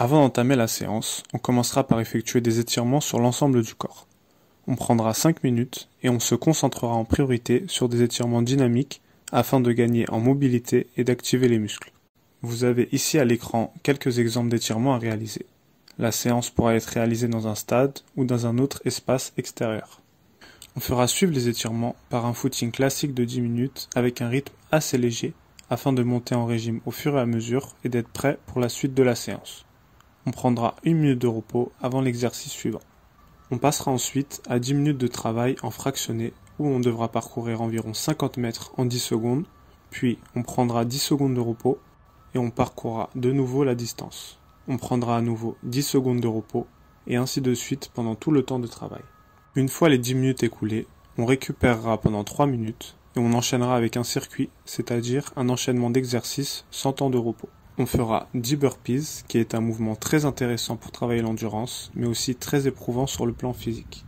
Avant d'entamer la séance, on commencera par effectuer des étirements sur l'ensemble du corps. On prendra 5 minutes et on se concentrera en priorité sur des étirements dynamiques afin de gagner en mobilité et d'activer les muscles. Vous avez ici à l'écran quelques exemples d'étirements à réaliser. La séance pourra être réalisée dans un stade ou dans un autre espace extérieur. On fera suivre les étirements par un footing classique de 10 minutes avec un rythme assez léger afin de monter en régime au fur et à mesure et d'être prêt pour la suite de la séance. On prendra 1 minute de repos avant l'exercice suivant. On passera ensuite à 10 minutes de travail en fractionné où on devra parcourir environ 50 mètres en 10 secondes, puis on prendra 10 secondes de repos et on parcourra de nouveau la distance. On prendra à nouveau 10 secondes de repos et ainsi de suite pendant tout le temps de travail. Une fois les 10 minutes écoulées, on récupérera pendant 3 minutes et on enchaînera avec un circuit, c'est-à-dire un enchaînement d'exercices sans temps de repos. On fera 10 burpees, qui est un mouvement très intéressant pour travailler l'endurance, mais aussi très éprouvant sur le plan physique.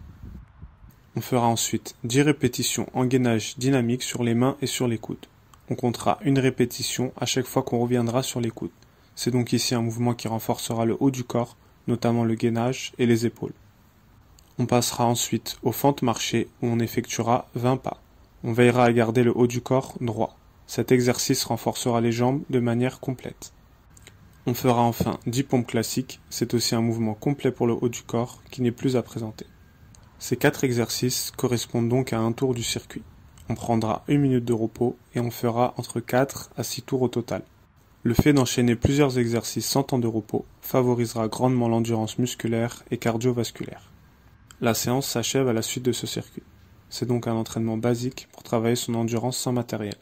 On fera ensuite 10 répétitions en gainage dynamique sur les mains et sur les coudes. On comptera une répétition à chaque fois qu'on reviendra sur les coudes. C'est donc ici un mouvement qui renforcera le haut du corps, notamment le gainage et les épaules. On passera ensuite aux fentes marchées où on effectuera 20 pas. On veillera à garder le haut du corps droit. Cet exercice renforcera les jambes de manière complète. On fera enfin 10 pompes classiques, c'est aussi un mouvement complet pour le haut du corps qui n'est plus à présenter. Ces 4 exercices correspondent donc à un tour du circuit. On prendra 1 minute de repos et on fera entre 4 à 6 tours au total. Le fait d'enchaîner plusieurs exercices sans temps de repos favorisera grandement l'endurance musculaire et cardiovasculaire. La séance s'achève à la suite de ce circuit. C'est donc un entraînement basique pour travailler son endurance sans matériel.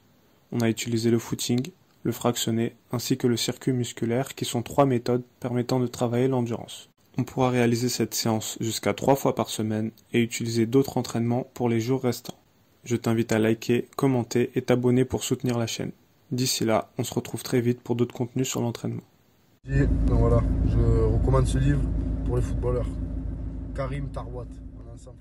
On a utilisé le footing, le fractionné, ainsi que le circuit musculaire qui sont 3 méthodes permettant de travailler l'endurance. On pourra réaliser cette séance jusqu'à 3 fois par semaine et utiliser d'autres entraînements pour les jours restants. Je t'invite à liker, commenter et t'abonner pour soutenir la chaîne. D'ici là, on se retrouve très vite pour d'autres contenus sur l'entraînement. Et donc voilà, je recommande ce livre pour les footballeurs. Karim Tarouat, en ensemble.